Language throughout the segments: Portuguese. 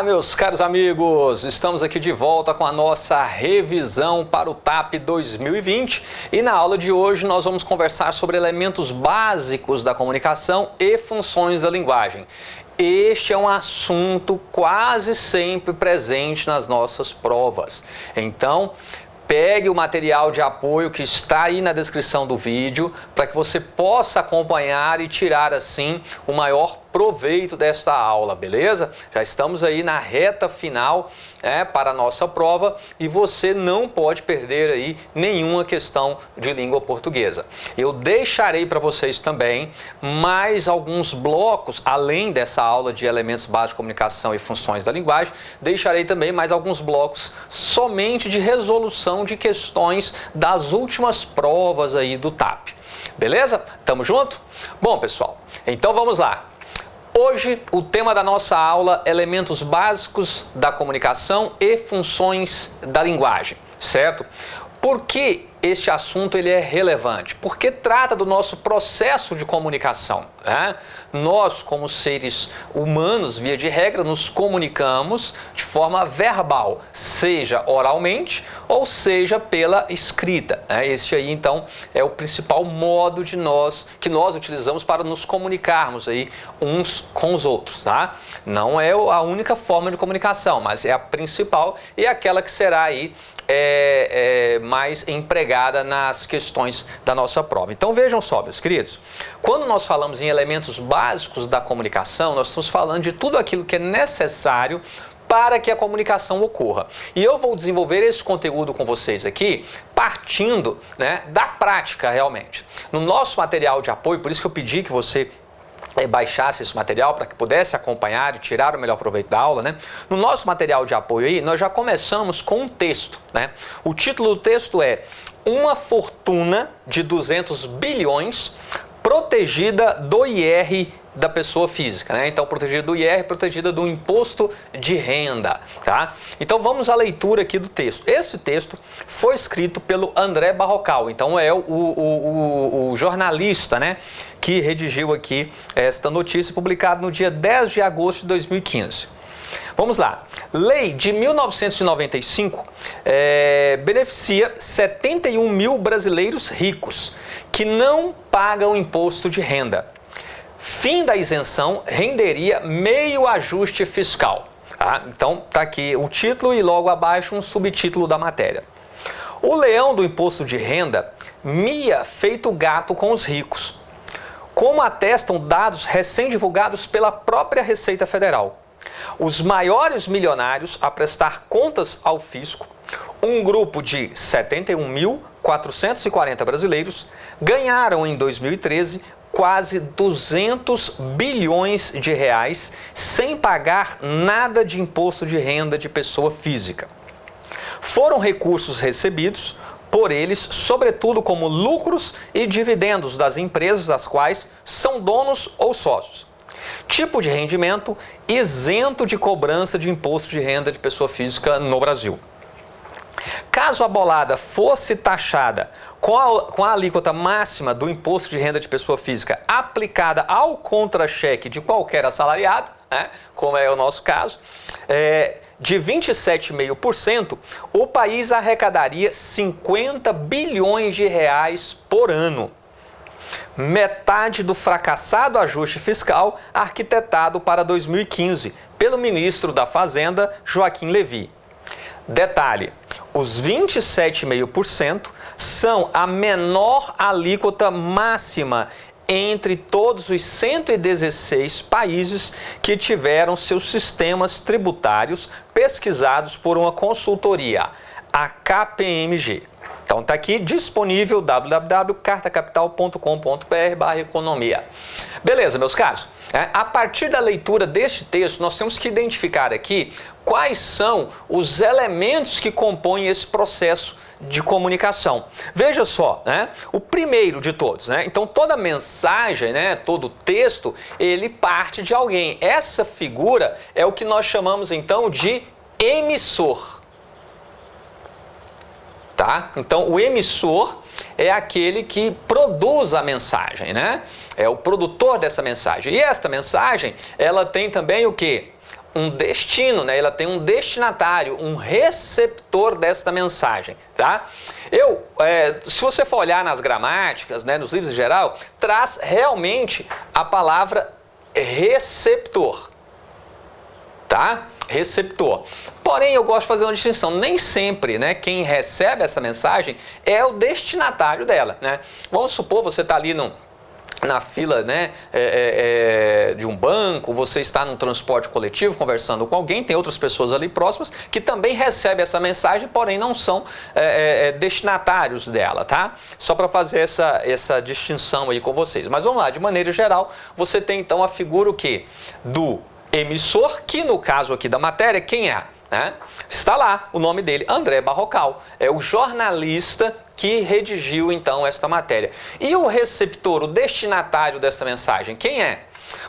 Olá, meus caros amigos! Estamos aqui de volta com a nossa revisão para o TAP 2020 e na aula de hoje nós vamos conversar sobre elementos básicos da comunicação e funções da linguagem. Este é um assunto quase sempre presente nas nossas provas. Então, pegue o material de apoio que está aí na descrição do vídeo para que você possa acompanhar e tirar assim o maior proveito desta aula, beleza? Já estamos aí na reta final para a nossa prova e você não pode perder aí nenhuma questão de língua portuguesa. Eu deixarei para vocês também mais alguns blocos, além dessa aula de elementos básicos de comunicação e funções da linguagem, deixarei também mais alguns blocos somente de resolução de questões das últimas provas aí do TAP. Beleza? Tamo junto? Bom, pessoal, então vamos lá. Hoje, o tema da nossa aula é elementos básicos da comunicação e funções da linguagem, certo? Por que este assunto ele é relevante? Porque trata do nosso processo de comunicação, né? Nós, como seres humanos, via de regra, nos comunicamos de forma verbal, seja oralmente ou seja pela escrita, né? Este aí, então, é o principal modo que nós utilizamos para nos comunicarmos aí uns com os outros, tá? Não é a única forma de comunicação, mas é a principal e aquela que será aí mais empregada nas questões da nossa prova. Então vejam só, meus queridos, quando nós falamos em elementos básicos da comunicação, nós estamos falando de tudo aquilo que é necessário para que a comunicação ocorra. E eu vou desenvolver esse conteúdo com vocês aqui, partindo, né, da prática realmente. No nosso material de apoio, por isso que eu pedi que você baixasse esse material para que pudesse acompanhar e tirar o melhor proveito da aula, né? No nosso material de apoio aí, nós já começamos com um texto, né? O título do texto é Uma fortuna de 200 bilhões protegida do IR da pessoa física, né? Então, protegida do IR, protegida do imposto de renda, tá? Então, vamos à leitura aqui do texto. Esse texto foi escrito pelo André Barrocal, então é o jornalista, né, que redigiu aqui esta notícia, publicada no dia 10 de agosto de 2015. Vamos lá. Lei de 1995 beneficia 71 mil brasileiros ricos que não pagam imposto de renda. Fim da isenção renderia meio ajuste fiscal. Tá? Então, tá aqui o título e logo abaixo um subtítulo da matéria. O leão do imposto de renda mia feito gato com os ricos, como atestam dados recém-divulgados pela própria Receita Federal. Os maiores milionários a prestar contas ao fisco, um grupo de 71.440 brasileiros, ganharam em 2013 quase 200 bilhões de reais sem pagar nada de imposto de renda de pessoa física. Foram recursos recebidos por eles, sobretudo como lucros e dividendos das empresas das quais são donos ou sócios. Tipo de rendimento isento de cobrança de imposto de renda de pessoa física no Brasil. Caso a bolada fosse taxada com a alíquota máxima do imposto de renda de pessoa física aplicada ao contra-cheque de qualquer assalariado, né, como é o nosso caso, de 27,5%, o país arrecadaria 50 bilhões de reais por ano. Metade do fracassado ajuste fiscal arquitetado para 2015 pelo ministro da Fazenda, Joaquim Levy. Detalhe, os 27,5% são a menor alíquota máxima entre todos os 116 países que tiveram seus sistemas tributários pesquisados por uma consultoria, a KPMG. Então está aqui disponível www.cartacapital.com.br/economia. Beleza, meus caros? A partir da leitura deste texto, nós temos que identificar aqui quais são os elementos que compõem esse processo de comunicação. Veja só, né? O primeiro de todos, né? Então toda mensagem, né? Todo texto, ele parte de alguém. Essa figura é o que nós chamamos então de emissor. Tá? Então, o emissor é aquele que produz a mensagem, né? É o produtor dessa mensagem. E esta mensagem, ela tem também o quê? um destino, né? Ela tem um destinatário, um receptor desta mensagem, tá? Se você for olhar nas gramáticas, né, nos livros em geral, traz realmente a palavra receptor, tá? Receptor. Porém, eu gosto de fazer uma distinção. Nem sempre, né, quem recebe essa mensagem é o destinatário dela, né? Vamos supor, você está ali na fila, né, de um banco, você está num transporte coletivo conversando com alguém, tem outras pessoas ali próximas que também recebem essa mensagem, porém não são destinatários dela, tá? Só para fazer essa distinção aí com vocês. Mas vamos lá, de maneira geral, você tem então a figura o quê? Do emissor, que no caso aqui da matéria, quem é? Está lá o nome dele, André Barrocal, é o jornalista que redigiu então esta matéria. E o receptor, o destinatário dessa mensagem, quem é?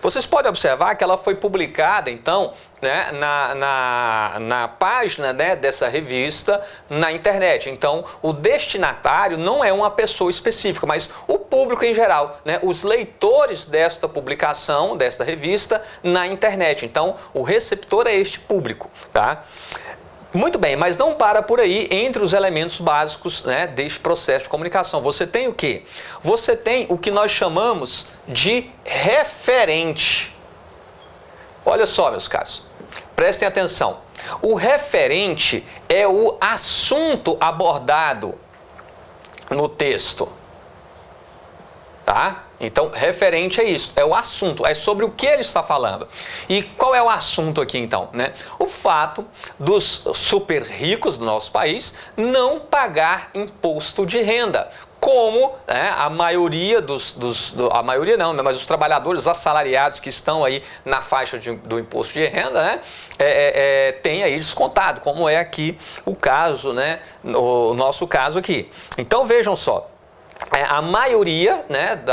Vocês podem observar que ela foi publicada então, né, na página, né, dessa revista na internet. Então o destinatário não é uma pessoa específica, mas o público em geral, né, os leitores desta publicação, desta revista na internet. Então o receptor é este público, tá? Muito bem, mas não para por aí. Entre os elementos básicos, né, deste processo de comunicação, você tem o quê? Você tem o que nós chamamos de referente. Olha só, meus caros, prestem atenção. O referente é o assunto abordado no texto, tá? Então, referente é isso, é o assunto, é sobre o que ele está falando. E qual é o assunto aqui então, né? O fato dos super ricos do nosso país não pagar imposto de renda, como, né, a maioria a maioria não, mas os trabalhadores assalariados que estão aí na faixa do imposto de renda, né, tem aí descontado, como é aqui o caso, né, o nosso caso aqui. Então vejam só. A maioria, né,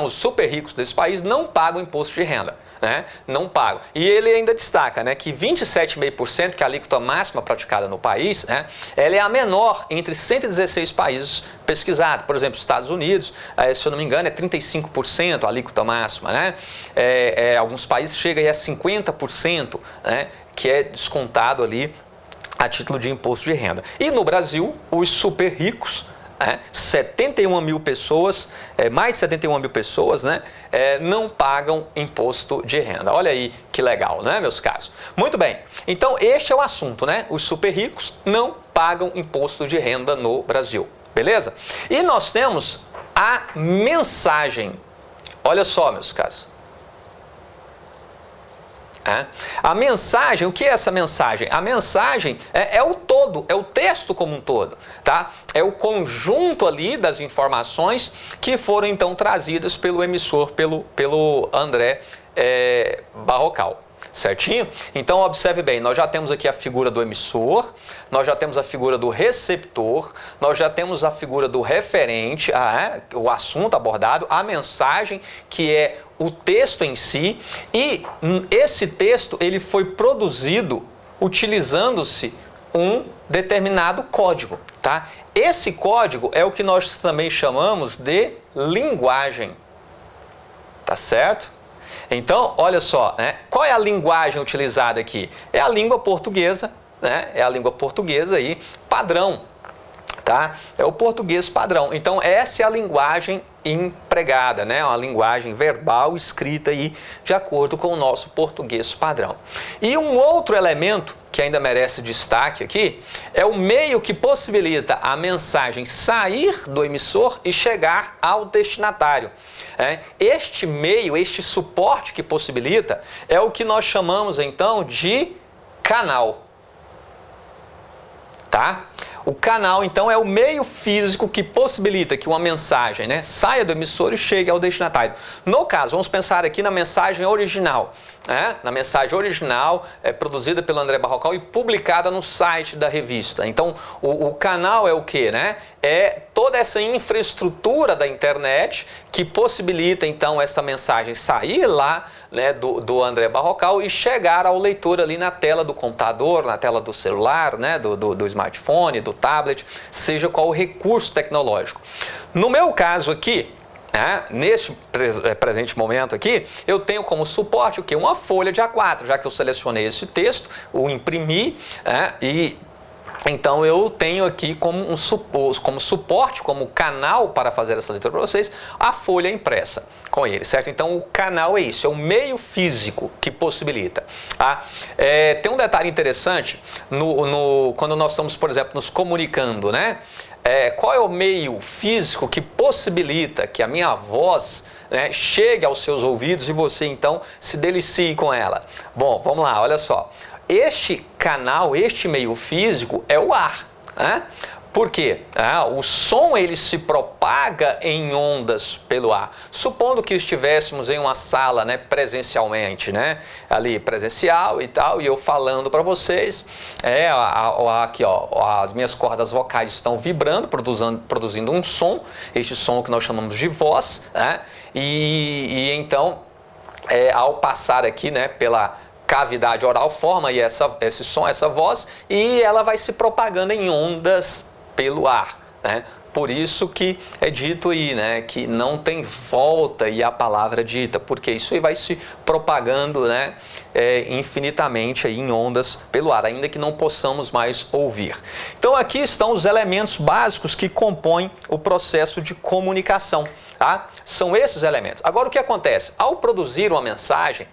os super ricos desse país não pagam imposto de renda, né, não pagam. E ele ainda destaca, né, que 27,5%, que é a alíquota máxima praticada no país, né, ela é a menor entre 116 países pesquisados. Por exemplo, Estados Unidos, se eu não me engano, é 35% a alíquota máxima, né, alguns países chega aí a 50%, né, que é descontado ali a título de imposto de renda. E no Brasil, os super ricos, 71 mil pessoas, mais de 71 mil pessoas, né, não pagam imposto de renda. Olha aí que legal, né, meus caros? Muito bem, então este é o assunto, né? Os super ricos não pagam imposto de renda no Brasil, beleza? E nós temos a mensagem. Olha só, meus caros. A mensagem, o que é essa mensagem? A mensagem é o todo, é o texto como um todo, tá? É o conjunto ali das informações que foram então trazidas pelo emissor, pelo André Barrocal. Certinho? Então observe bem, nós já temos aqui a figura do emissor, nós já temos a figura do receptor, nós já temos a figura do referente, o assunto abordado, a mensagem, que é o texto em si, e esse texto ele foi produzido utilizando-se um determinado código, tá? Esse código é o que nós também chamamos de linguagem, tá certo? Então, olha só, né? Qual é a linguagem utilizada aqui? É a língua portuguesa, né? É a língua portuguesa aí, padrão, tá? É o português padrão. Então, essa é a linguagem empregada, né? Uma linguagem verbal escrita aí de acordo com o nosso português padrão. E um outro elemento que ainda merece destaque aqui é o meio que possibilita a mensagem sair do emissor e chegar ao destinatário. Este meio, este suporte que possibilita é o que nós chamamos então de canal, tá? O canal, então, é o meio físico que possibilita que uma mensagem, né, saia do emissor e chegue ao destinatário. No caso, vamos pensar aqui na mensagem original. Na mensagem original, produzida pelo André Barrocal e publicada no site da revista. Então, o canal é o quê, né? É toda essa infraestrutura da internet que possibilita, então, essa mensagem sair lá, né, do André Barrocal e chegar ao leitor ali na tela do computador, na tela do celular, né, do smartphone, do tablet, seja qual o recurso tecnológico. No meu caso aqui, neste presente momento aqui, eu tenho como suporte o quê? Uma folha de A4, já que eu selecionei esse texto, o imprimi, e então eu tenho aqui como suporte, como canal para fazer essa leitura para vocês, a folha impressa com ele, certo? Então o canal é isso, é o meio físico que possibilita. Tem um detalhe interessante quando nós estamos, por exemplo, nos comunicando, né? Qual é o meio físico que possibilita que a minha voz, né, chegue aos seus ouvidos e você então se delicie com ela? Bom, vamos lá, olha só. Este canal, este meio físico é o ar. Por quê? O som ele se propaga em ondas pelo ar. Supondo que estivéssemos em uma sala, né, presencialmente, né, ali presencial e tal, e eu falando para vocês, aqui ó, as minhas cordas vocais estão vibrando, produzindo um som, este som que nós chamamos de voz, e então ao passar aqui, né, pela cavidade oral forma esse som, essa voz, e ela vai se propagando em ondas pelo ar, né? Por isso que é dito aí, né, que não tem volta e a palavra dita, porque isso aí vai se propagando, né, infinitamente aí em ondas pelo ar, ainda que não possamos mais ouvir. Então aqui estão os elementos básicos que compõem o processo de comunicação. São esses elementos. Agora o que acontece? Ao produzir uma mensagem,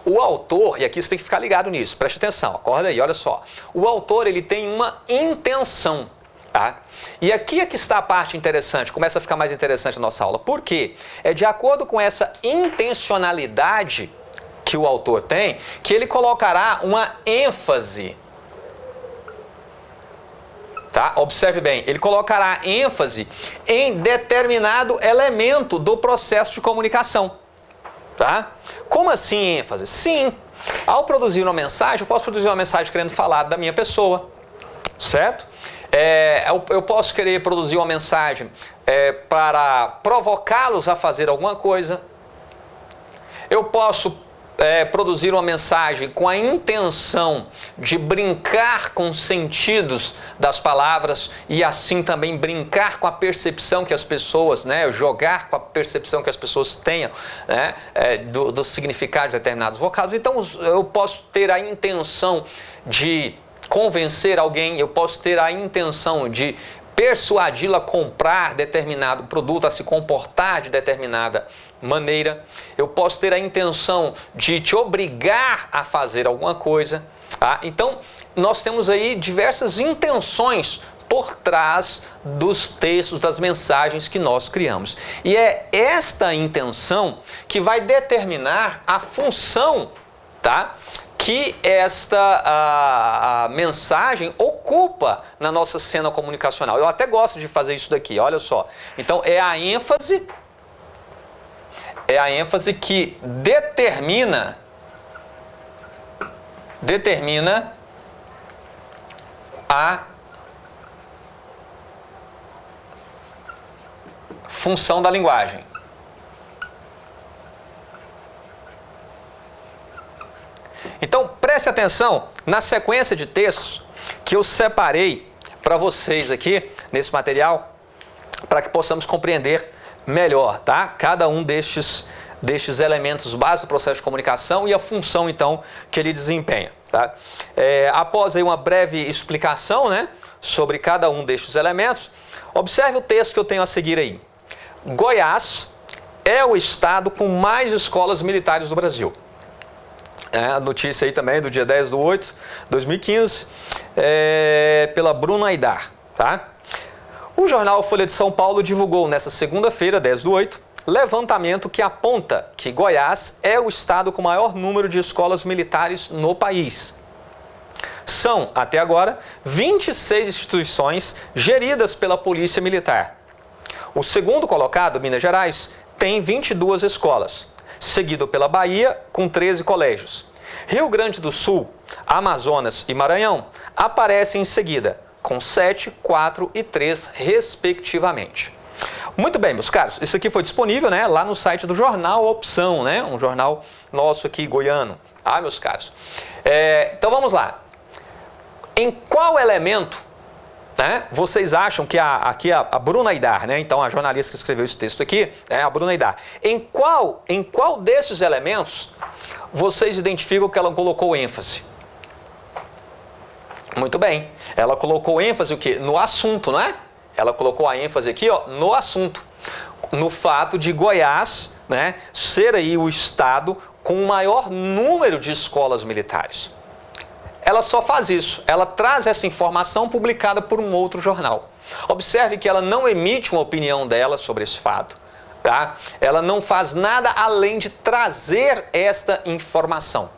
o autor, e aqui você tem que ficar ligado nisso, preste atenção, acorda aí, olha só. O autor ele tem uma intenção. E aqui é que está a parte interessante, começa a ficar mais interessante a nossa aula. Por quê? É de acordo com essa intencionalidade que o autor tem, que ele colocará uma ênfase. Observe bem, ele colocará ênfase em determinado elemento do processo de comunicação. Como assim ênfase? Sim, ao produzir uma mensagem, eu posso produzir uma mensagem querendo falar da minha pessoa, certo? Eu posso querer produzir uma mensagem para provocá-los a fazer alguma coisa. Eu posso produzir uma mensagem com a intenção de brincar com os sentidos das palavras e assim também brincar com a percepção que as pessoas, né, jogar com a percepção que as pessoas tenham, né, do significado de determinados vocados. Então eu posso ter a intenção de convencer alguém, eu posso ter a intenção de persuadi-la a comprar determinado produto, a se comportar de determinada maneira. Eu posso ter a intenção de te obrigar a fazer alguma coisa. Então, nós temos aí diversas intenções por trás dos textos, das mensagens que nós criamos. E é esta intenção que vai determinar a função, que esta mensagem ocupa na nossa cena comunicacional. Eu até gosto de fazer isso daqui, olha só. Então, é a ênfase que determina a função da linguagem. Então, preste atenção na sequência de textos que eu separei para vocês aqui nesse material, para que possamos compreender melhor, cada um destes elementos básicos do processo de comunicação e a função, então, que ele desempenha. Após aí uma breve explicação, né, sobre cada um destes elementos, observe o texto que eu tenho a seguir aí. Goiás é o estado com mais escolas militares do Brasil. A notícia aí também do dia 10/8/2015, pela Bruna Aidar. O jornal Folha de São Paulo divulgou nesta segunda-feira, 10/8, levantamento que aponta que Goiás é o estado com maior número de escolas militares no país. São, até agora, 26 instituições geridas pela Polícia Militar. O segundo colocado, Minas Gerais, tem 22 escolas, seguido pela Bahia, com 13 colégios. Rio Grande do Sul, Amazonas e Maranhão aparecem em seguida, com 7, 4 e 3, respectivamente. Muito bem, meus caros, isso aqui foi disponível, né, lá no site do Jornal Opção, né, um jornal nosso aqui, goiano. Meus caros. Então vamos lá. Em qual elemento né? Vocês acham que aqui a Bruna Aidar, né? Então a jornalista que escreveu esse texto aqui é a Bruna Aidar. Em qual desses elementos vocês identificam que ela colocou ênfase? Muito bem. Ela colocou ênfase o quê? No assunto, não é? Ela colocou a ênfase aqui, ó, no assunto. No fato de Goiás, né, ser aí o estado com o maior número de escolas militares. Ela só faz isso. Ela traz essa informação publicada por um outro jornal. Observe que ela não emite uma opinião dela sobre esse fato. Tá? Ela não faz nada além de trazer esta informação.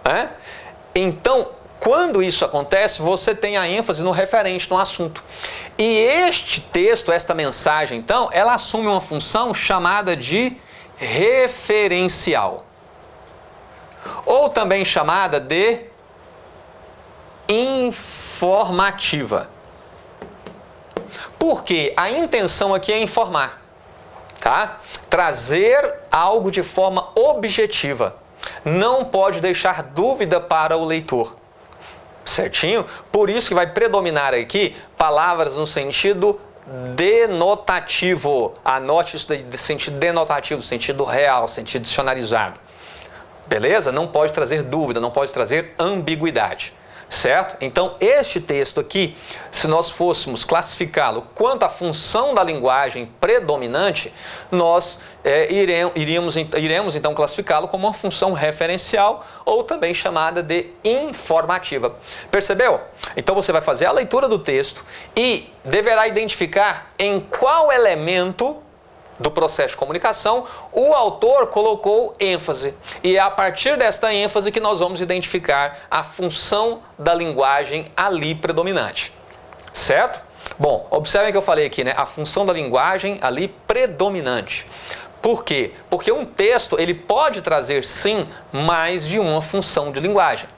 Né? Então, quando isso acontece, você tem a ênfase no referente, no assunto. E este texto, esta mensagem, então, ela assume uma função chamada de referencial. Ou também chamada de informativa. Porque a intenção aqui é informar, tá? Trazer algo de forma objetiva. Não pode deixar dúvida para o leitor. Certinho? Por isso que vai predominar aqui palavras no sentido denotativo. Anote isso de sentido denotativo, sentido real, sentido dicionarizado. Beleza? Não pode trazer dúvida, não pode trazer ambiguidade. Certo? Então, este texto aqui, se nós fôssemos classificá-lo quanto à função da linguagem predominante, nós iremos então classificá-lo como uma função referencial ou também chamada de informativa. Percebeu? Então, você vai fazer a leitura do texto e deverá identificar em qual elemento do processo de comunicação, o autor colocou ênfase. E é a partir desta ênfase que nós vamos identificar a função da linguagem ali predominante. Certo? Bom, observem que eu falei aqui, né? A função da linguagem ali predominante. Por quê? Porque um texto, ele pode trazer, sim, mais de uma função de linguagem.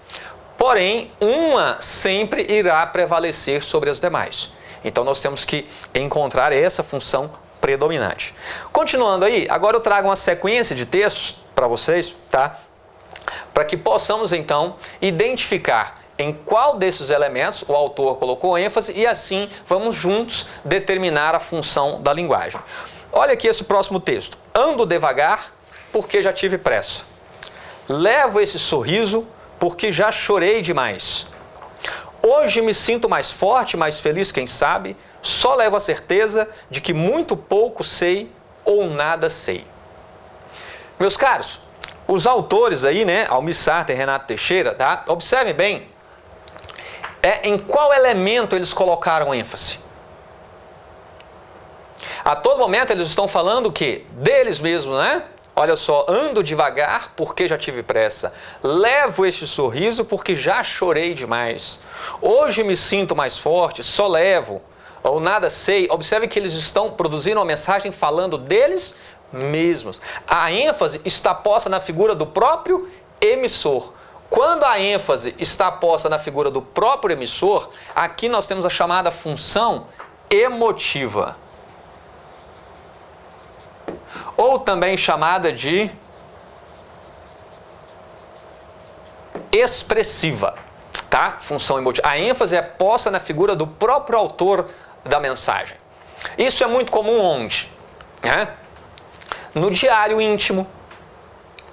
Porém, uma sempre irá prevalecer sobre as demais. Então, nós temos que encontrar essa função predominante. Continuando aí, agora eu trago uma sequência de textos para vocês, tá? Para que possamos então identificar em qual desses elementos o autor colocou ênfase e assim vamos juntos determinar a função da linguagem. Olha aqui esse próximo texto. Ando devagar porque já tive pressa. Levo esse sorriso porque já chorei demais. Hoje me sinto mais forte, mais feliz, quem sabe. Só levo a certeza de que muito pouco sei ou nada sei. Meus caros, os autores aí, né, Almir Sater e Renato Teixeira, tá? Observem bem, em qual elemento eles colocaram ênfase. A todo momento eles estão falando o quê? Deles mesmos, né? Olha só, ando devagar porque já tive pressa. Levo este sorriso porque já chorei demais. Hoje me sinto mais forte, só levo ou nada sei. Observe que eles estão produzindo uma mensagem falando deles mesmos. A ênfase está posta na figura do próprio emissor. Quando a ênfase está posta na figura do próprio emissor, aqui nós temos a chamada função emotiva. Ou também chamada de expressiva, tá? Função emotiva. A ênfase é posta na figura do próprio autor da mensagem. Isso é muito comum onde? No diário íntimo,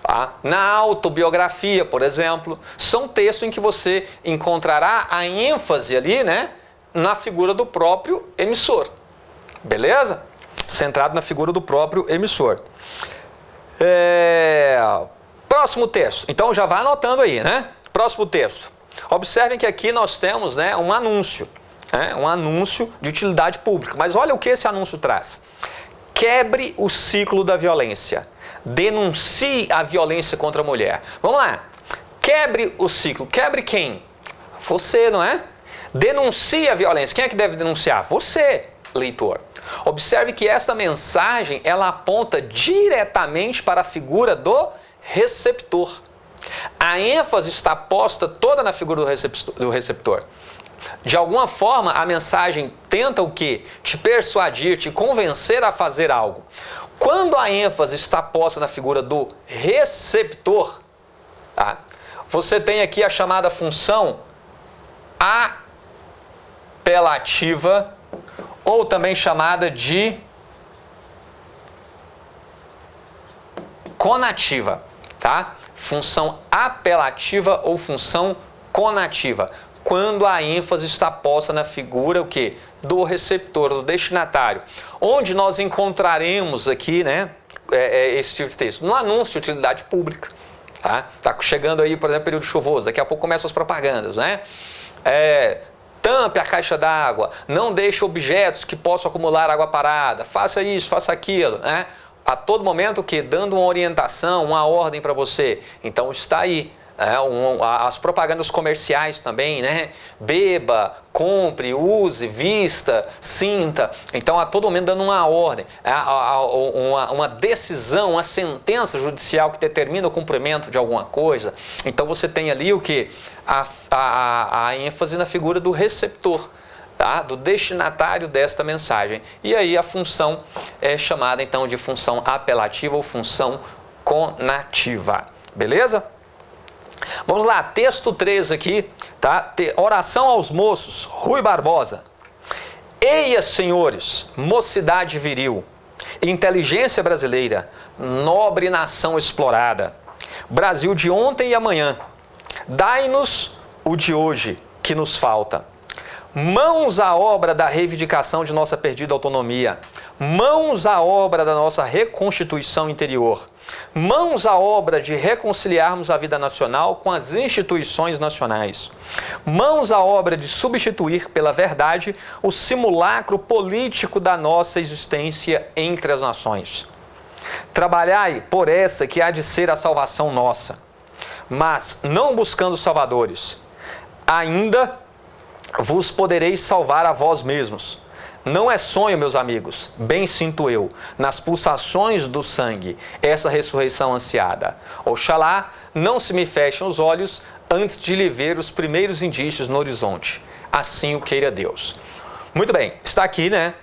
tá? Na autobiografia, por exemplo. São textos em que você encontrará a ênfase ali, né, na figura do próprio emissor. Beleza? Centrado na figura do próprio emissor. Próximo texto. Então já vai anotando aí, né? Próximo texto. Observem que aqui nós temos, né, um anúncio. Um anúncio de utilidade pública. Mas olha o que esse anúncio traz. Quebre o ciclo da violência. Denuncie a violência contra a mulher. Vamos lá. Quebre o ciclo. Quebre quem? Você, não é? Denuncie a violência. Quem é que deve denunciar? Você, leitor. Observe que esta mensagem, ela aponta diretamente para a figura do receptor. A ênfase está posta toda na figura do receptor. De alguma forma, a mensagem tenta o quê? Te persuadir, te convencer a fazer algo. Quando a ênfase está posta na figura do receptor, tá? Você tem aqui a chamada função apelativa ou também chamada de conativa, tá? Função apelativa ou função conativa. Quando a ênfase está posta na figura o quê? Do receptor, do destinatário. Onde nós encontraremos aqui, né, esse tipo de texto? No anúncio de utilidade pública. Tá chegando aí, por exemplo, período chuvoso, daqui a pouco começam as propagandas, né? Tampe a caixa d'água, não deixe objetos que possam acumular água parada, faça isso, faça aquilo, né? A todo momento o quê? Dando uma orientação, uma ordem para você. Então está aí. As propagandas comerciais também, né? Beba, compre, use, vista, sinta. Então, a todo momento dando uma ordem, uma decisão, uma sentença judicial que determina o cumprimento de alguma coisa. Então, você tem ali o que? A ênfase na figura do receptor, tá? Do destinatário desta mensagem. E aí a função é chamada então de função apelativa ou função conativa. Beleza? Vamos lá, texto 3 aqui, tá? Oração aos moços, Rui Barbosa. Eia, senhores, mocidade viril, inteligência brasileira, nobre nação explorada, Brasil de ontem e amanhã, dai-nos o de hoje que nos falta. Mãos à obra da reivindicação de nossa perdida autonomia, mãos à obra da nossa reconstituição interior, mãos à obra de reconciliarmos a vida nacional com as instituições nacionais, mãos à obra de substituir pela verdade o simulacro político da nossa existência entre as nações. Trabalhai por essa que há de ser a salvação nossa, mas não buscando salvadores, ainda vos podereis salvar a vós mesmos. Não é sonho, meus amigos, bem sinto eu, nas pulsações do sangue, essa ressurreição ansiada. Oxalá não se me fechem os olhos antes de lhe ver os primeiros indícios no horizonte. Assim o queira Deus. Muito bem, está aqui, né,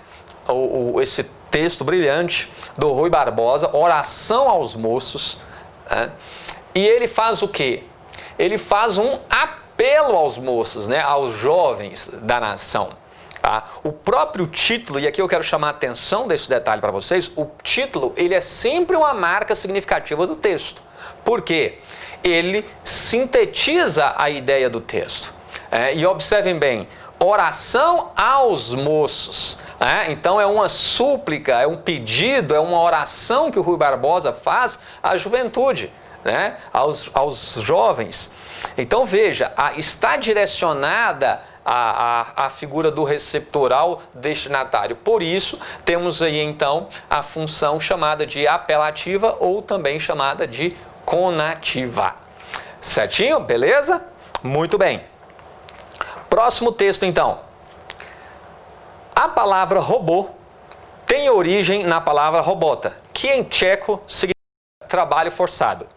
esse texto brilhante do Rui Barbosa, Oração aos Moços, né? E ele faz o quê? Ele faz um apelo aos moços, né, aos jovens da nação. Tá? O próprio título, e aqui eu quero chamar a atenção desse detalhe para vocês, o título ele é sempre uma marca significativa do texto. Por quê? Ele sintetiza a ideia do texto. E observem bem, oração aos moços. Então é uma súplica, é um pedido, é uma oração que o Rui Barbosa faz à juventude, né? aos jovens. Então veja, está direcionada a figura do receptoral destinatário. Por isso, temos aí então a função chamada de apelativa ou também chamada de conativa. Certinho? Beleza? Muito bem. Próximo texto então. A palavra robô tem origem na palavra robota, que em tcheco significa trabalho forçado.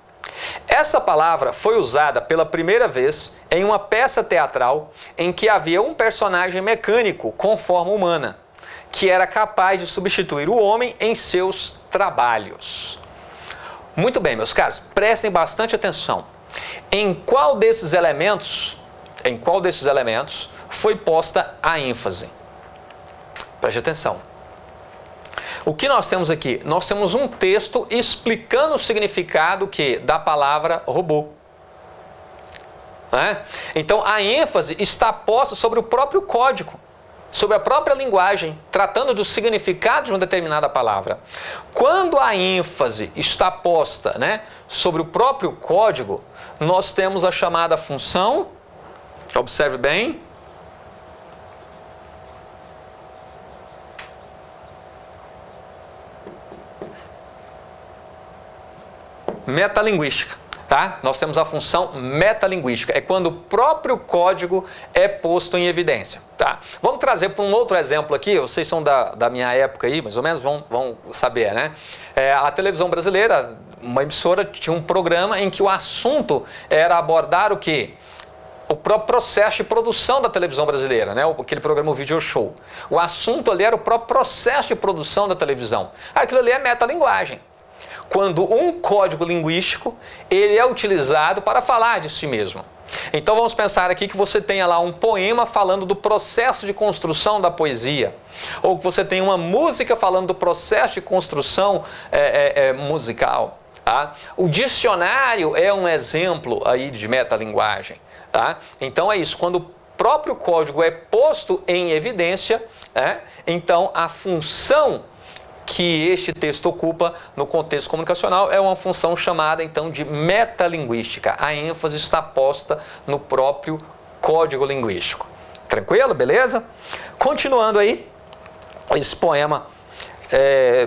Essa palavra foi usada pela primeira vez em uma peça teatral em que havia um personagem mecânico com forma humana, que era capaz de substituir o homem em seus trabalhos. Muito bem, meus caros, prestem bastante atenção. Em qual desses elementos foi posta a ênfase? Preste atenção. O que nós temos aqui? Nós temos um texto explicando o significado da palavra robô. Então, a ênfase está posta sobre o próprio código, sobre a própria linguagem, tratando do significado de uma determinada palavra. Quando a ênfase está posta, sobre o próprio código, nós temos a chamada função, observe bem, metalinguística, tá? Nós temos a função metalinguística, é quando o próprio código é posto em evidência, tá? Vamos trazer para um outro exemplo aqui, vocês são da minha época aí, mais ou menos, vão saber, né? A televisão brasileira, uma emissora, tinha um programa em que o assunto era abordar o quê? O próprio processo de produção da televisão brasileira, né? Aquele programa, o Video Show. O assunto ali era o próprio processo de produção da televisão. Aquilo ali é metalinguagem. Quando um código linguístico ele é utilizado para falar de si mesmo. Então vamos pensar aqui que você tenha lá um poema falando do processo de construção da poesia, ou que você tenha uma música falando do processo de construção musical. Tá? O dicionário é um exemplo aí de metalinguagem. Tá? Então é isso, quando o próprio código é posto em evidência, então a função que este texto ocupa no contexto comunicacional é uma função chamada então de metalinguística. A ênfase está posta no próprio código linguístico. Tranquilo? Beleza? Continuando aí, esse poema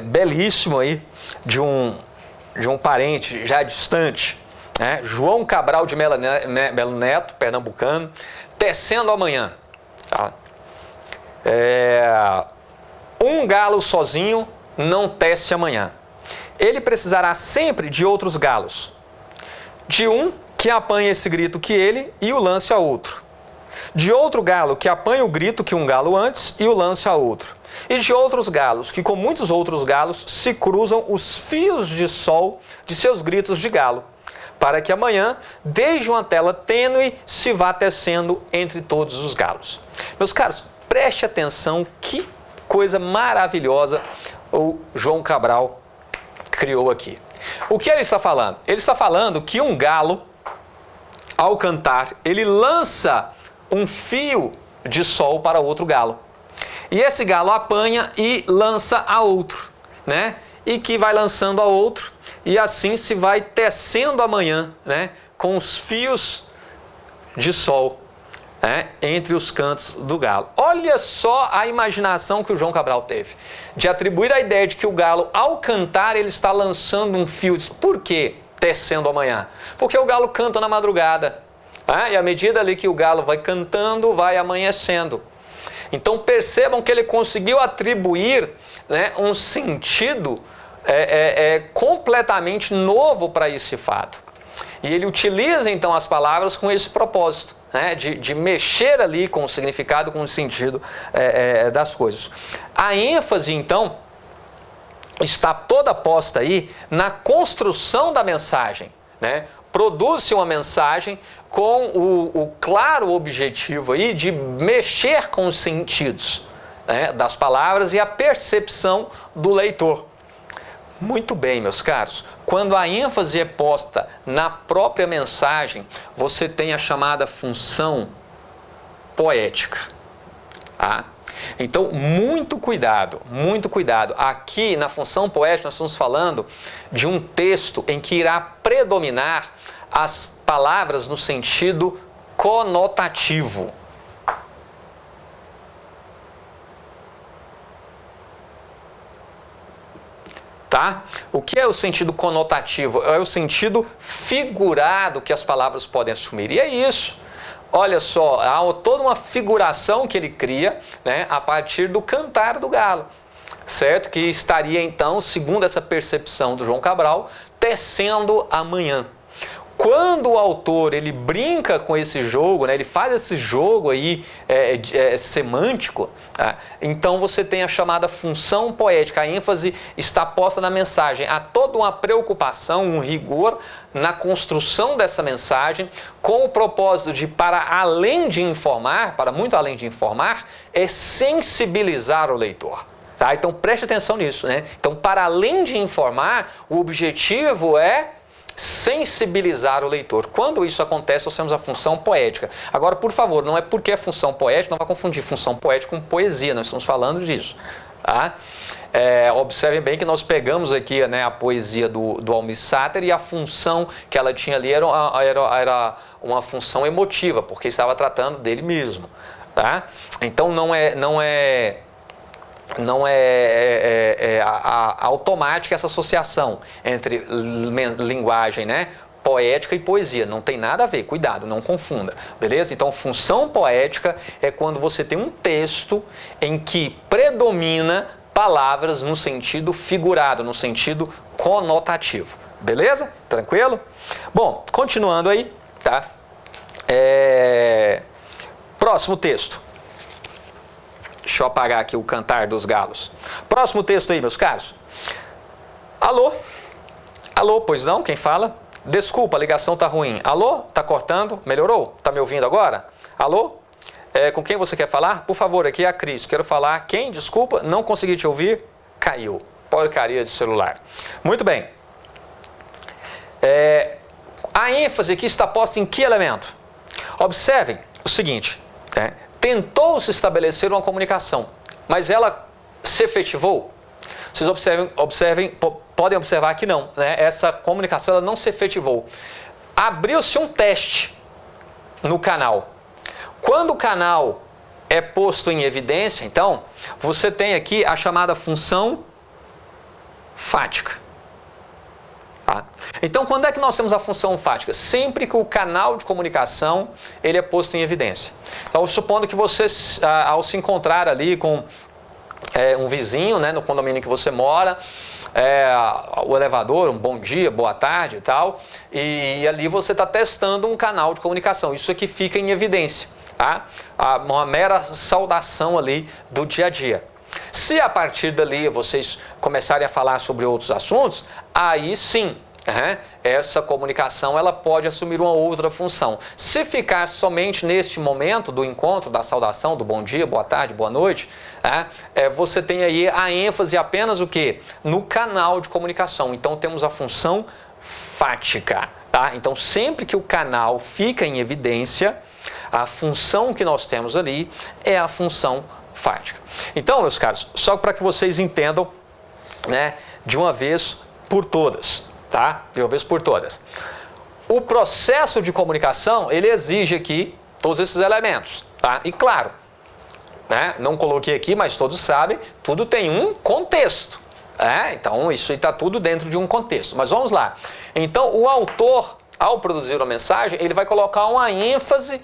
belíssimo aí de um parente já distante, João Cabral de Melo Neto, pernambucano, Tecendo Amanhã. Tá? Um galo sozinho não tece amanhã. Ele precisará sempre de outros galos. De um que apanhe esse grito que ele e o lance a outro. De outro galo que apanhe o grito que um galo antes e o lance a outro. E de outros galos que com muitos outros galos se cruzam os fios de sol de seus gritos de galo, para que amanhã, desde uma tela tênue, se vá tecendo entre todos os galos. Meus caros, preste atenção, que coisa maravilhosa o João Cabral criou aqui. O que ele está falando? Ele está falando que um galo, ao cantar, ele lança um fio de sol para outro galo. E esse galo apanha e lança a outro, E que vai lançando a outro, e assim se vai tecendo amanhã, Com os fios de sol, entre os cantos do galo. Olha só a imaginação que o João Cabral teve, de atribuir a ideia de que o galo, ao cantar, ele está lançando um fio. Por quê? Tecendo amanhã. Porque o galo canta na madrugada, e à medida ali que o galo vai cantando, vai amanhecendo. Então percebam que ele conseguiu atribuir um sentido completamente novo para esse fato. E ele utiliza então as palavras com esse propósito, de mexer ali com o significado, com o sentido das coisas. A ênfase então está toda posta aí na construção da mensagem, Produz-se uma mensagem com o claro objetivo aí de mexer com os sentidos das palavras e a percepção do leitor. Muito bem, meus caros. Quando a ênfase é posta na própria mensagem, você tem a chamada função poética. Então, muito cuidado, muito cuidado. Aqui, na função poética, nós estamos falando de um texto em que irá predominar as palavras no sentido conotativo. Tá? O que é o sentido conotativo? É o sentido figurado que as palavras podem assumir. E é isso. Olha só, há toda uma figuração que ele cria, a partir do cantar do galo, certo? Que estaria então, segundo essa percepção do João Cabral, tecendo amanhã. Quando o autor ele brinca com esse jogo, ele faz esse jogo aí semântico, então você tem a chamada função poética. A ênfase está posta na mensagem. Há toda uma preocupação, um rigor na construção dessa mensagem, com o propósito de, para muito além de informar, sensibilizar o leitor. Então preste atenção nisso. Então, para além de informar, o objetivo é sensibilizar o leitor. Quando isso acontece, nós temos a função poética. Agora, por favor, não é porque é função poética, não vai confundir função poética com poesia, nós estamos falando disso. Observem bem que nós pegamos aqui a poesia do Almir Sater, e a função que ela tinha ali era uma função emotiva, porque estava tratando dele mesmo. Então não é automática essa associação entre linguagem poética e poesia. Não tem nada a ver, cuidado, não confunda, beleza? Então, função poética é quando você tem um texto em que predomina palavras no sentido figurado, no sentido conotativo, beleza? Tranquilo? Bom, continuando aí, tá? Próximo texto. Deixa eu apagar aqui o cantar dos galos. Próximo texto aí, meus caros. Alô? Alô, pois não? Quem fala? Desculpa, a ligação tá ruim. Alô? Tá cortando? Melhorou? Tá me ouvindo agora? Alô? Com quem você quer falar? Por favor, aqui é a Cris. Quero falar. Quem? Desculpa, não consegui te ouvir. Caiu. Porcaria de celular. Muito bem. A ênfase aqui está posta em que elemento? Observem o seguinte. Tentou-se estabelecer uma comunicação, mas ela se efetivou? Vocês podem observar que não. Essa comunicação ela não se efetivou. Abriu-se um teste no canal. Quando o canal é posto em evidência, então, você tem aqui a chamada função fática. Tá? Então, quando é que nós temos a função fática? Sempre que o canal de comunicação ele é posto em evidência. Então, supondo que você, ao se encontrar ali com um vizinho, no condomínio que você mora, o elevador, um bom dia, boa tarde e tal, e ali você está testando um canal de comunicação. Isso aqui fica em evidência. Tá? Uma mera saudação ali do dia a dia. Se a partir dali vocês começarem a falar sobre outros assuntos, aí sim, essa comunicação ela pode assumir uma outra função. Se ficar somente neste momento do encontro, da saudação, do bom dia, boa tarde, boa noite, você tem aí a ênfase apenas o quê? No canal de comunicação. Então temos a função fática. Tá? Então sempre que o canal fica em evidência, a função que nós temos ali é a função fática. Então, meus caros, só para que vocês entendam, de uma vez por todas, tá? De uma vez por todas. O processo de comunicação, ele exige aqui todos esses elementos, tá? E claro, não coloquei aqui, mas todos sabem, tudo tem um contexto. Então, isso está tudo dentro de um contexto. Mas vamos lá. Então, o autor, ao produzir uma mensagem, ele vai colocar uma ênfase,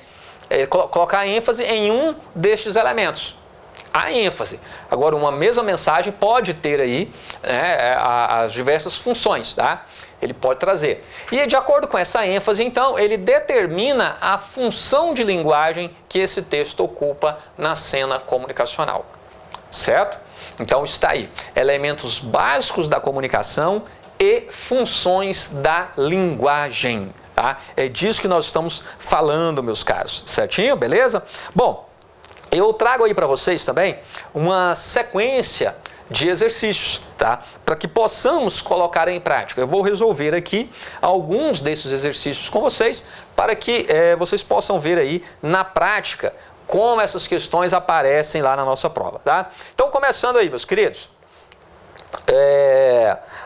colocar ênfase em um destes elementos. A ênfase. Agora, uma mesma mensagem pode ter aí as diversas funções, tá? Ele pode trazer. E de acordo com essa ênfase, então, ele determina a função de linguagem que esse texto ocupa na cena comunicacional. Certo? Então, está aí. Elementos básicos da comunicação e funções da linguagem. Tá? É disso que nós estamos falando, meus caros. Certinho? Beleza? Bom, eu trago aí para vocês também uma sequência de exercícios, tá? Para que possamos colocar em prática. Eu vou resolver aqui alguns desses exercícios com vocês para que vocês possam ver aí na prática como essas questões aparecem lá na nossa prova, tá? Então, começando aí, meus queridos.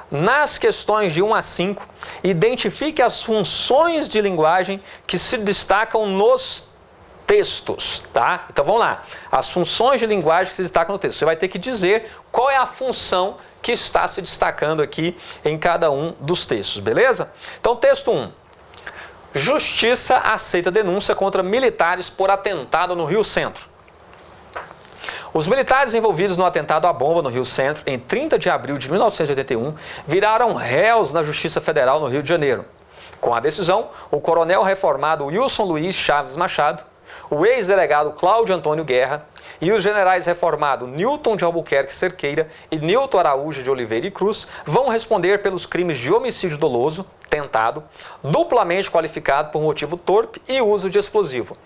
Nas questões de 1 a 5, identifique as funções de linguagem que se destacam nos textos, tá? Então vamos lá. As funções de linguagem que se destacam no texto. Você vai ter que dizer qual é a função que está se destacando aqui em cada um dos textos, beleza? Então, texto 1. Justiça aceita denúncia contra militares por atentado no Rio Centro. Os militares envolvidos no atentado à bomba no Rio Centro, em 30 de abril de 1981, viraram réus na Justiça Federal no Rio de Janeiro. Com a decisão, o coronel reformado Wilson Luiz Chaves Machado, o ex-delegado Cláudio Antônio Guerra e os generais reformados Newton de Albuquerque Cerqueira e Nilton Araújo de Oliveira e Cruz vão responder pelos crimes de homicídio doloso, tentado, duplamente qualificado por motivo torpe e uso de explosivo,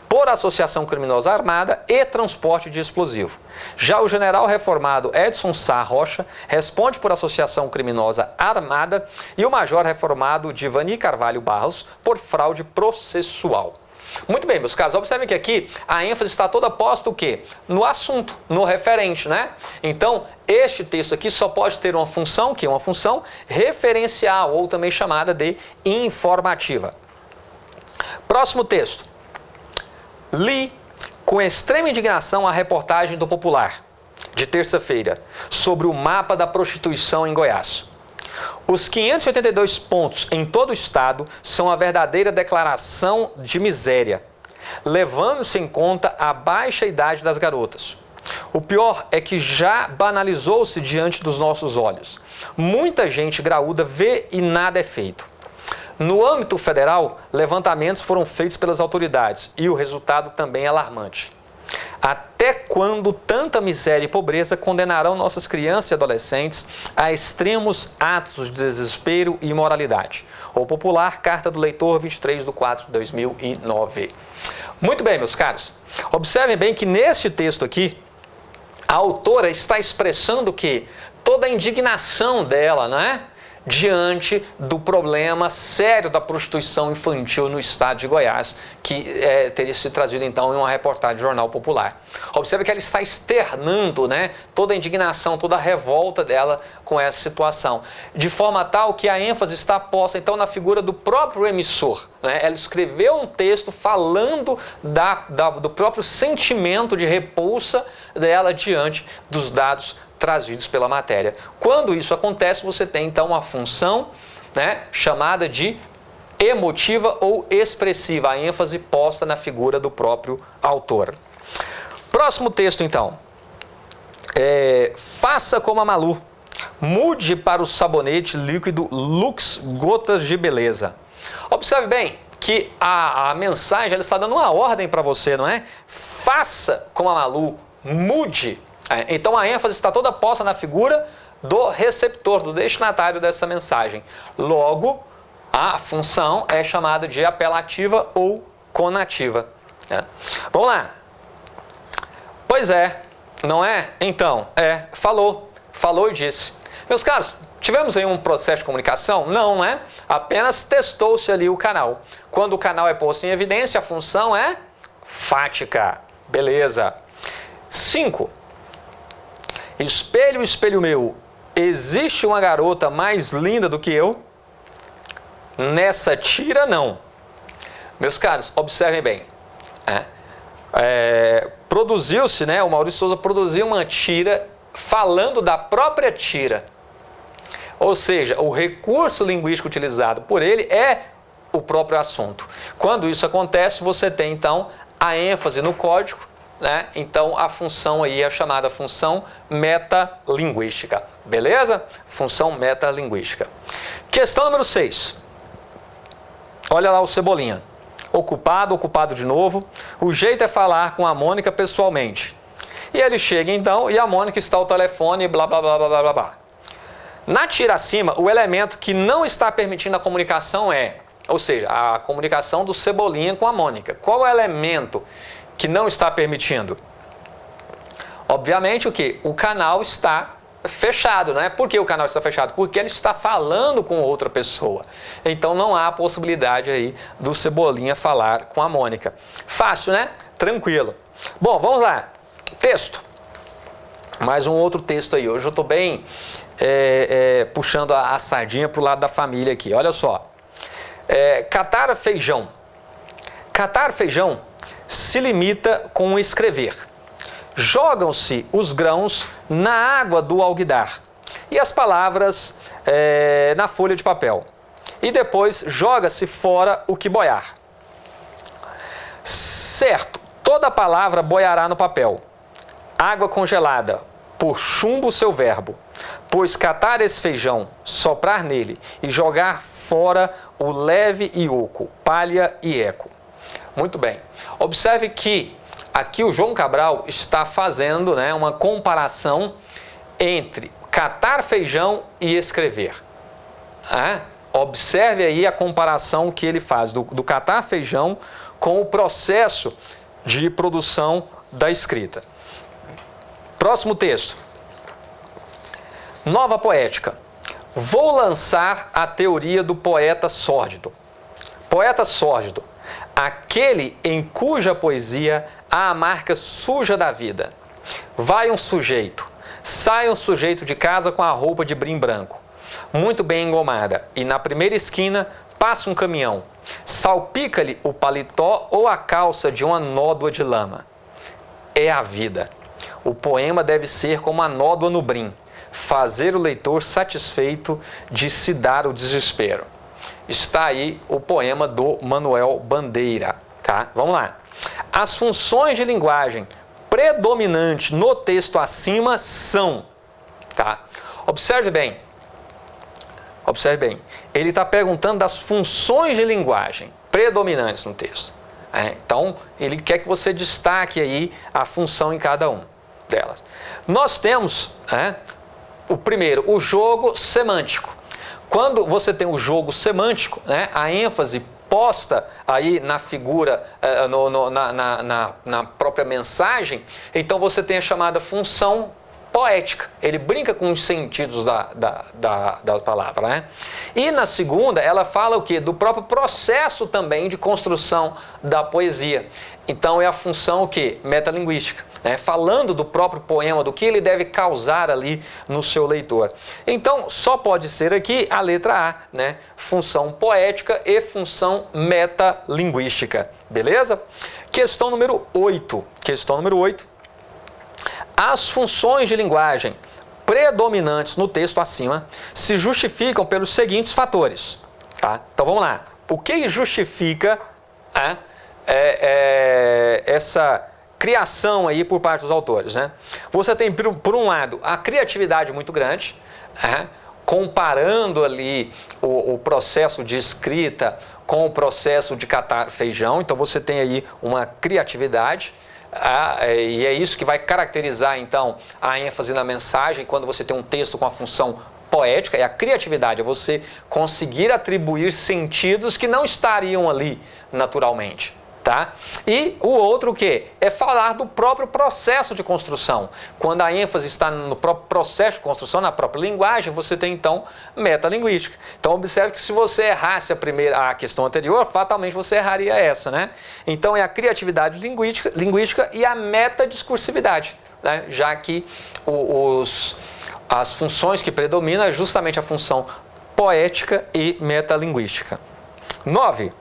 por associação criminosa armada e transporte de explosivo. Já o general reformado Edson Sá Rocha responde por associação criminosa armada e o major reformado Divani Carvalho Barros por fraude processual. Muito bem, meus caros, observem que aqui a ênfase está toda posta o quê? No assunto, no referente, né? Então, este texto aqui só pode ter uma função, que é uma função referencial, ou também chamada de informativa. Próximo texto. Li com extrema indignação a reportagem do Popular, de terça-feira, sobre o mapa da prostituição em Goiás. Os 582 pontos em todo o estado são a verdadeira declaração de miséria, levando-se em conta a baixa idade das garotas. O pior é que já banalizou-se diante dos nossos olhos. Muita gente graúda vê e nada é feito. No âmbito federal, levantamentos foram feitos pelas autoridades e o resultado também é alarmante. Até quando tanta miséria e pobreza condenarão nossas crianças e adolescentes a extremos atos de desespero e imoralidade? O popular Carta do Leitor, 23/4/2009. Muito bem, meus caros. Observem bem que neste texto aqui, a autora está expressando que toda a indignação dela, né, diante do problema sério da prostituição infantil no estado de Goiás, que teria sido trazido então em uma reportagem do Jornal Popular. Observe que ela está externando, né, toda a indignação, toda a revolta dela com essa situação, de forma tal que a ênfase está posta então na figura do próprio emissor, né? Ela escreveu um texto falando do próprio sentimento de repulsa dela diante dos dados trazidos pela matéria. Quando isso acontece, você tem então uma função, né, chamada de emotiva ou expressiva, a ênfase posta na figura do próprio autor. Próximo texto então. Faça como a Malu, mude para o sabonete líquido Lux Gotas de Beleza. Observe bem que a mensagem ela está dando uma ordem para você, não é? Faça como a Malu, mude. Então a ênfase está toda posta na figura do receptor, do destinatário dessa mensagem. Logo, a função é chamada de apelativa ou conativa. Vamos lá. Pois é, não é? Então, falou e disse. Meus caros, tivemos aí um processo de comunicação? Não, né? Apenas testou-se ali o canal. Quando o canal é posto em evidência, a função é fática. Beleza. 5. Espelho, espelho meu, existe uma garota mais linda do que eu? Nessa tira, não. Meus caros, observem bem. Produziu-se, né? O Maurício Souza produziu uma tira falando da própria tira. Ou seja, o recurso linguístico utilizado por ele é o próprio assunto. Quando isso acontece, você tem então a ênfase no código, né? Então a função aí é chamada função metalinguística. Beleza? Função metalinguística. Questão número 6. Olha lá o Cebolinha. Ocupado de novo. O jeito é falar com a Mônica pessoalmente. E ele chega então e a Mônica está ao telefone e blá blá blá blá blá blá. Na tira acima, o elemento que não está permitindo a comunicação ou seja, a comunicação do Cebolinha com a Mônica. Qual é o elemento que não está permitindo? Obviamente o que? O canal está fechado, né? Por que o canal está fechado? Porque ele está falando com outra pessoa. Então não há possibilidade aí do Cebolinha falar com a Mônica. Fácil, né? Tranquilo. Bom, vamos lá. Texto. Mais um outro texto aí. Hoje eu estou bem puxando a sardinha para o lado da família aqui. Olha só. Catar feijão. Catar feijão se limita com escrever. Jogam-se os grãos na água do alguidar e as palavras na folha de papel. E depois joga-se fora o que boiar. Certo, toda palavra boiará no papel. Água congelada, por chumbo seu verbo. Pois catar esse feijão, soprar nele e jogar fora o leve e oco, palha e eco. Muito bem. Observe que aqui o João Cabral está fazendo, né, uma comparação entre catar feijão e escrever. Observe aí a comparação que ele faz do catar feijão com o processo de produção da escrita. Próximo texto. Nova poética. Vou lançar a teoria do poeta sórdido. Poeta sórdido, aquele em cuja poesia há a marca suja da vida. Vai um sujeito, sai um sujeito de casa com a roupa de brim branco, muito bem engomada, e na primeira esquina passa um caminhão. Salpica-lhe o paletó ou a calça de uma nódoa de lama. É a vida. O poema deve ser como a nódoa no brim, fazer o leitor satisfeito de se dar o desespero. Está aí o poema do Manuel Bandeira, tá? Vamos lá. As funções de linguagem predominantes no texto acima são, tá? Observe bem. Ele está perguntando das funções de linguagem predominantes no texto. Então, ele quer que você destaque aí a função em cada um delas. Nós temos o primeiro, o jogo semântico. Quando você tem o jogo semântico, a ênfase posta aí na figura, na própria mensagem, então você tem a chamada função poética. Ele brinca com os sentidos da palavra, E na segunda, ela fala o quê? Do próprio processo também de construção da poesia. Então é a função o quê? Metalinguística. Falando do próprio poema, do que ele deve causar ali no seu leitor. Então, só pode ser aqui a letra A, função poética e função metalinguística, beleza? Questão número 8. Questão número 8. As funções de linguagem predominantes no texto acima se justificam pelos seguintes fatores, tá? Então, vamos lá. O que justifica essa criação aí por parte dos autores, Você tem, por um lado, a criatividade muito grande, comparando ali o processo de escrita com o processo de catar feijão. Então você tem aí uma criatividade, e é isso que vai caracterizar então a ênfase na mensagem quando você tem um texto com a função poética. E a criatividade é você conseguir atribuir sentidos que não estariam ali naturalmente. Tá? E o outro o quê? É falar do próprio processo de construção. Quando a ênfase está no próprio processo de construção, na própria linguagem, você tem então metalinguística. Então observe que se você errasse a questão anterior, fatalmente você erraria essa, Então é a criatividade linguística e a metadiscursividade, Já que as funções que predominam é justamente a função poética e metalinguística. 9.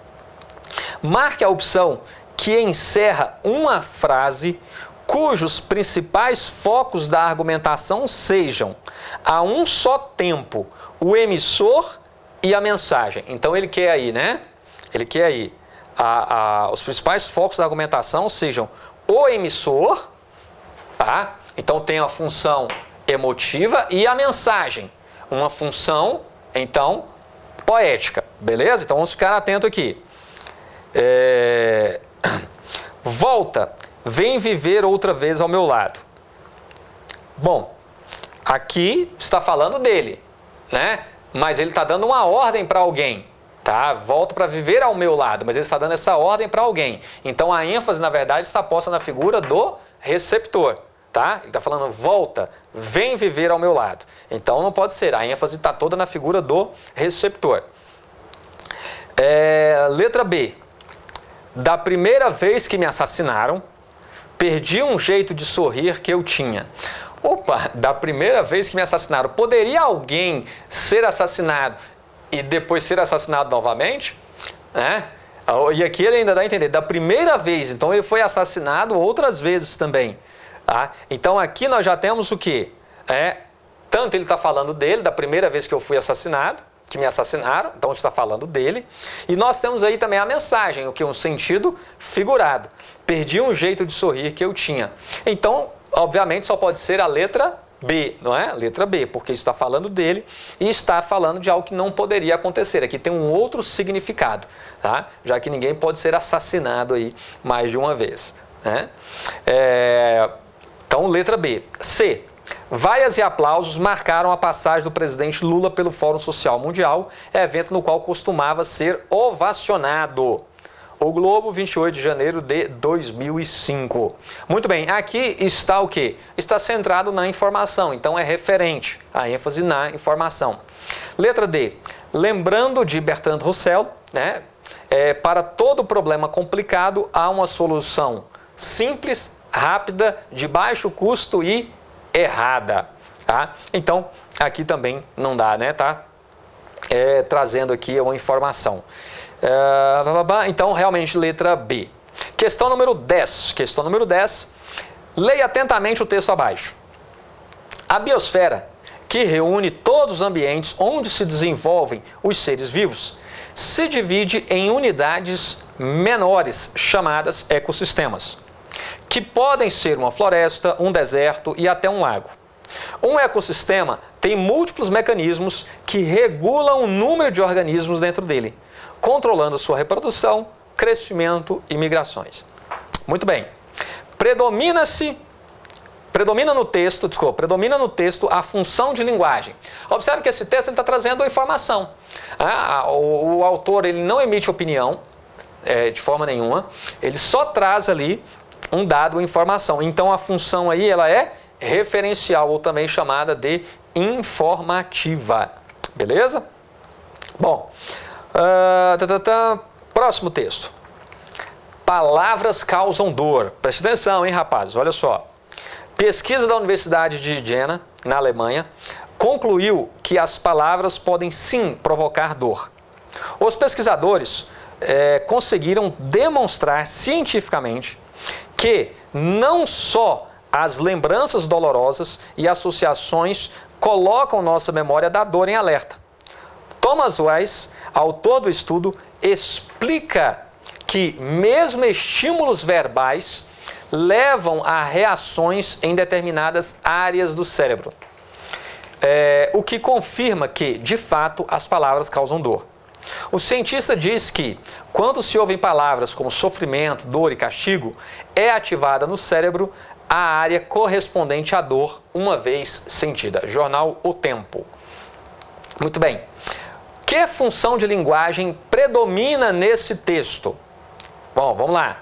Marque a opção que encerra uma frase cujos principais focos da argumentação sejam, a um só tempo, o emissor e a mensagem. Então ele quer aí, Ele quer aí os principais focos da argumentação sejam o emissor, tá? Então tem a função emotiva e a mensagem, uma função, então, poética, beleza? Então vamos ficar atento aqui. Volta, vem viver outra vez ao meu lado. Bom, aqui está falando dele, Mas ele está dando uma ordem para alguém, tá? Volta para viver ao meu lado, mas ele está dando essa ordem para alguém. Então a ênfase, na verdade, está posta na figura do receptor, tá? Ele está falando, volta, vem viver ao meu lado. Então não pode ser, a ênfase está toda na figura do receptor. Letra B. Da primeira vez que me assassinaram, perdi um jeito de sorrir que eu tinha. Opa, da primeira vez que me assassinaram, poderia alguém ser assassinado e depois ser assassinado novamente? E aqui ele ainda dá a entender, da primeira vez, então ele foi assassinado outras vezes também. Tá? Então aqui nós já temos o quê? Tanto ele está falando dele, da primeira vez que eu fui assassinado, que me assassinaram, então está falando dele. E nós temos aí também a mensagem, o que? Um sentido figurado. Perdi um jeito de sorrir que eu tinha. Então, obviamente, só pode ser a letra B, não é? Letra B, porque está falando dele e está falando de algo que não poderia acontecer. Aqui tem um outro significado, tá? Já que ninguém pode ser assassinado aí mais de uma vez, Então, letra B. C. Vaias e aplausos marcaram a passagem do presidente Lula pelo Fórum Social Mundial, evento no qual costumava ser ovacionado. O Globo, 28 de janeiro de 2005. Muito bem, aqui está o quê? Está centrado na informação, então é referente, a ênfase na informação. Letra D. Lembrando de Bertrand Russell, para todo problema complicado há uma solução simples, rápida, de baixo custo e errada, tá? Então, aqui também não dá, tá? Trazendo aqui uma informação. Então, realmente, letra B. Questão número 10. Questão número 10. Leia atentamente o texto abaixo. A biosfera, que reúne todos os ambientes onde se desenvolvem os seres vivos, se divide em unidades menores, chamadas ecossistemas, que podem ser uma floresta, um deserto e até um lago. Um ecossistema tem múltiplos mecanismos que regulam o número de organismos dentro dele, controlando sua reprodução, crescimento e migrações. Muito bem. Predomina no texto a função de linguagem. Observe que esse texto está trazendo a informação. O autor ele não emite opinião de forma nenhuma, ele só traz ali um dado, uma informação. Então a função aí ela é referencial ou também chamada de informativa. Beleza? Bom, próximo texto. Palavras causam dor. Preste atenção, hein, rapazes? Olha só. Pesquisa da Universidade de Jena, na Alemanha, concluiu que as palavras podem sim provocar dor. Os pesquisadores conseguiram demonstrar cientificamente que não só as lembranças dolorosas e associações colocam nossa memória da dor em alerta. Thomas Weiss, autor do estudo, explica que mesmo estímulos verbais levam a reações em determinadas áreas do cérebro, o que confirma que, de fato, as palavras causam dor. O cientista diz que, quando se ouvem palavras como sofrimento, dor e castigo, é ativada no cérebro a área correspondente à dor uma vez sentida. Jornal O Tempo. Muito bem. Que função de linguagem predomina nesse texto? Bom, vamos lá.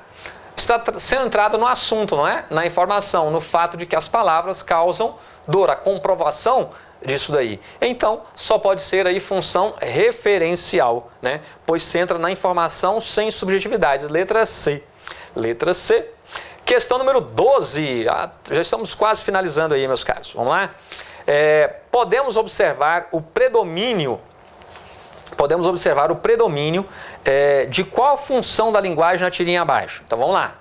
Está sendo entrado no assunto, não é? Na informação, no fato de que as palavras causam dor, a comprovação disso daí. Então, só pode ser aí função referencial, né? Pois se entra na informação sem subjetividade. Letra C. Letra C. Questão número 12. Já estamos quase finalizando aí, meus caros. Vamos lá? Podemos observar o predomínio de qual função da linguagem na tirinha abaixo. Então vamos lá,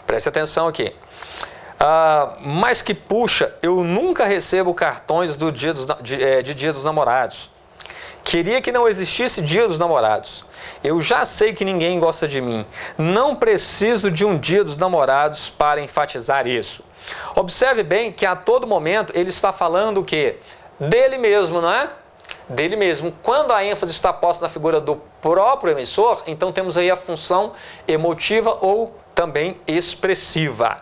preste atenção aqui. Mas que puxa, eu nunca recebo cartões de Dia dos Namorados. Queria que não existisse Dia dos Namorados. Eu já sei que ninguém gosta de mim. Não preciso de um Dia dos Namorados para enfatizar isso. Observe bem que a todo momento ele está falando o quê? Dele mesmo, não é? Dele mesmo. Quando a ênfase está posta na figura do próprio emissor, então temos aí a função emotiva ou também expressiva.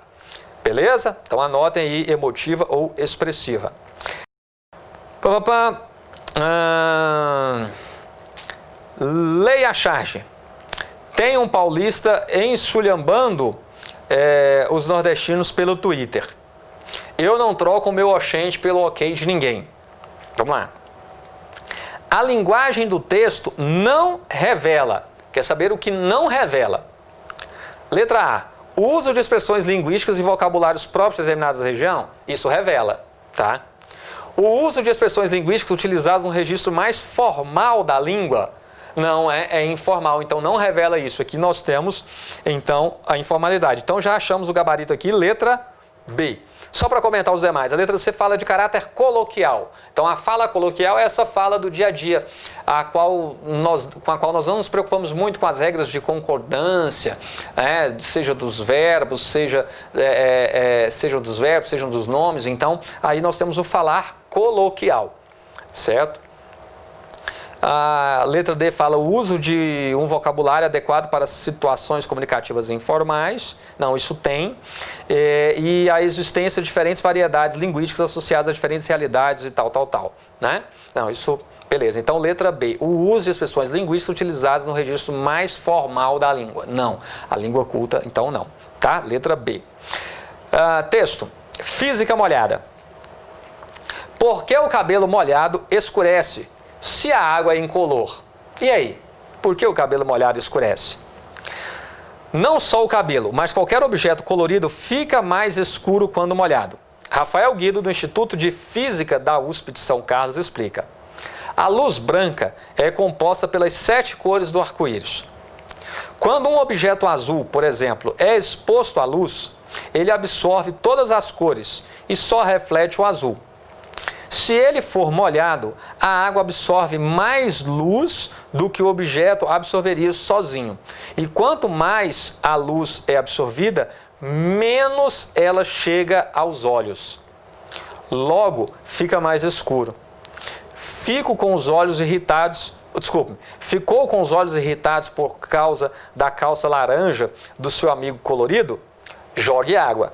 Beleza? Então anotem aí emotiva ou expressiva. Leia a charge. Tem um paulista ensulhambando os nordestinos pelo Twitter. Eu não troco o meu oxente pelo ok de ninguém. Vamos lá. A linguagem do texto não revela. Quer saber o que não revela? Letra A. O uso de expressões linguísticas e vocabulários próprios de determinada região. Isso revela, tá? O uso de expressões linguísticas utilizadas no registro mais formal da língua. Não, é informal, então não revela isso. Aqui nós temos, então, a informalidade. Então já achamos o gabarito aqui, letra B. Só para comentar os demais, a letra C fala de caráter coloquial. Então a fala coloquial é essa fala do dia a dia, com a qual nós não nos preocupamos muito com as regras de concordância, seja dos verbos, sejam dos nomes. Então aí nós temos o falar coloquial, certo? A letra D fala o uso de um vocabulário adequado para situações comunicativas informais. Não, isso tem. E a existência de diferentes variedades linguísticas associadas a diferentes realidades e tal, né? Não, isso, beleza. Então, letra B, o uso de expressões linguísticas utilizadas no registro mais formal da língua. Não, a língua culta, então não, tá? Letra B. Texto, física molhada. Por que o cabelo molhado escurece se a água é incolor? E aí? Por que o cabelo molhado escurece? Não só o cabelo, mas qualquer objeto colorido fica mais escuro quando molhado. Rafael Guido, do Instituto de Física da USP de São Carlos, explica. A luz branca é composta pelas 7 cores do arco-íris. Quando um objeto azul, por exemplo, é exposto à luz, ele absorve todas as cores e só reflete o azul. Se ele for molhado, a água absorve mais luz do que o objeto absorveria sozinho. E quanto mais a luz é absorvida, menos ela chega aos olhos. Logo, fica mais escuro. Fico com os olhos irritados desculpe, ficou com os olhos irritados por causa da calça laranja do seu amigo colorido? Jogue água.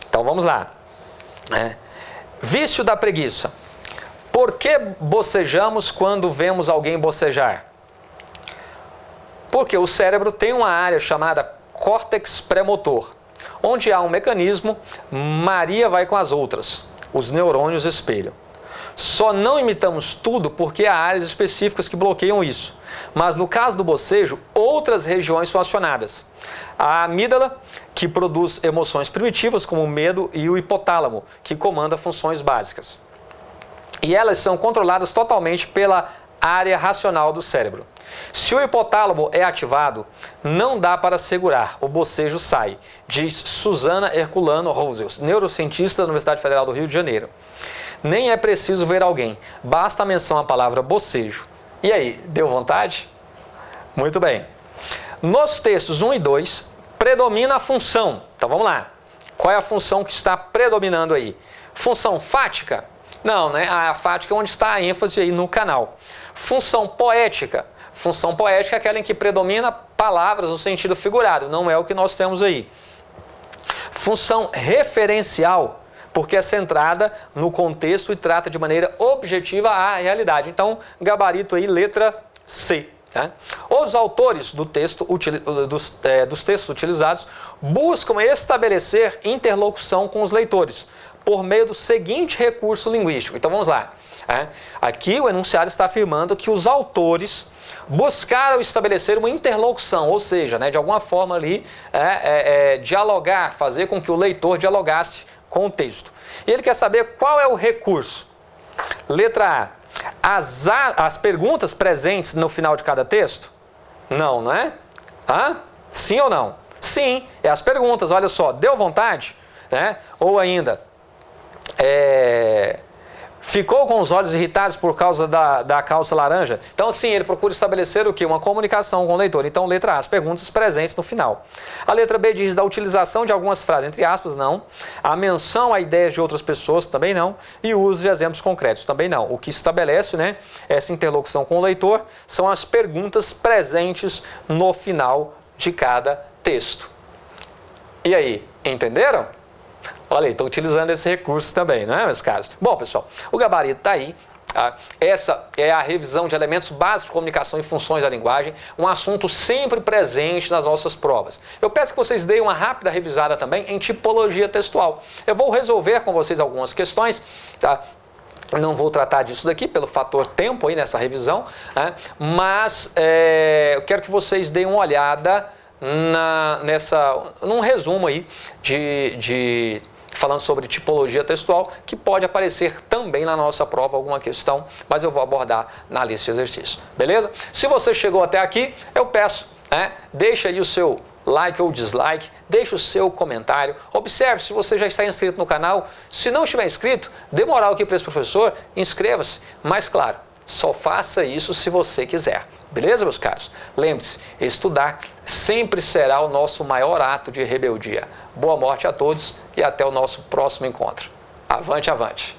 Então vamos lá. Vício da preguiça. Por que bocejamos quando vemos alguém bocejar? Porque o cérebro tem uma área chamada córtex pré-motor, onde há um mecanismo, Maria vai com as outras, os neurônios espelham. Só não imitamos tudo porque há áreas específicas que bloqueiam isso. Mas no caso do bocejo, outras regiões são acionadas. A amígdala, que produz emoções primitivas como o medo, e o hipotálamo, que comanda funções básicas. E elas são controladas totalmente pela área racional do cérebro. Se o hipotálamo é ativado, não dá para segurar, o bocejo sai, diz Susana Herculano Rosels, neurocientista da Universidade Federal do Rio de Janeiro. Nem é preciso ver alguém, basta a menção à palavra bocejo. E aí, deu vontade? Muito bem. Nos textos 1 e 2, predomina a função. Então vamos lá. Qual é a função que está predominando aí? Função fática? Não, né? A fática é onde está a ênfase aí no canal. Função poética. Função poética é aquela em que predomina palavras no sentido figurado, não é o que nós temos aí. Função referencial, porque é centrada no contexto e trata de maneira objetiva a realidade. Então, gabarito aí, letra C. Tá? Os autores do texto, dos textos utilizados buscam estabelecer interlocução com os leitores por meio do seguinte recurso linguístico. Então, vamos lá. Aqui o enunciado está afirmando que os autores buscaram estabelecer uma interlocução, ou seja, de alguma forma ali dialogar, fazer com que o leitor dialogasse com o texto. E ele quer saber qual é o recurso. Letra A. As perguntas presentes no final de cada texto? Não, não é? Sim ou não? Sim, é as perguntas, olha só, deu vontade? Ou ainda, ficou com os olhos irritados por causa da calça laranja? Então, sim, ele procura estabelecer o quê? Uma comunicação com o leitor. Então, letra A, as perguntas presentes no final. A letra B diz da utilização de algumas frases, entre aspas, não. A menção a ideias de outras pessoas, também não. E o uso de exemplos concretos, também não. O que estabelece, essa interlocução com o leitor são as perguntas presentes no final de cada texto. E aí, entenderam? Olha aí, estou utilizando esse recurso também, não é, meus caros? Bom, pessoal, o gabarito está aí. Essa é a revisão de elementos básicos de comunicação e funções da linguagem, um assunto sempre presente nas nossas provas. Eu peço que vocês deem uma rápida revisada também em tipologia textual. Eu vou resolver com vocês algumas questões, tá? Não vou tratar disso daqui pelo fator tempo aí nessa revisão, mas eu quero que vocês deem uma olhada num resumo aí falando sobre tipologia textual, que pode aparecer também na nossa prova alguma questão, mas eu vou abordar na lista de exercícios, beleza? Se você chegou até aqui, eu peço, deixa aí o seu like ou dislike, deixa o seu comentário, observe se você já está inscrito no canal. Se não estiver inscrito, dê moral aqui para esse professor, inscreva-se, mas claro, só faça isso se você quiser. Beleza, meus caros? Lembre-se, estudar sempre será o nosso maior ato de rebeldia. Boa morte a todos e até o nosso próximo encontro. Avante, avante!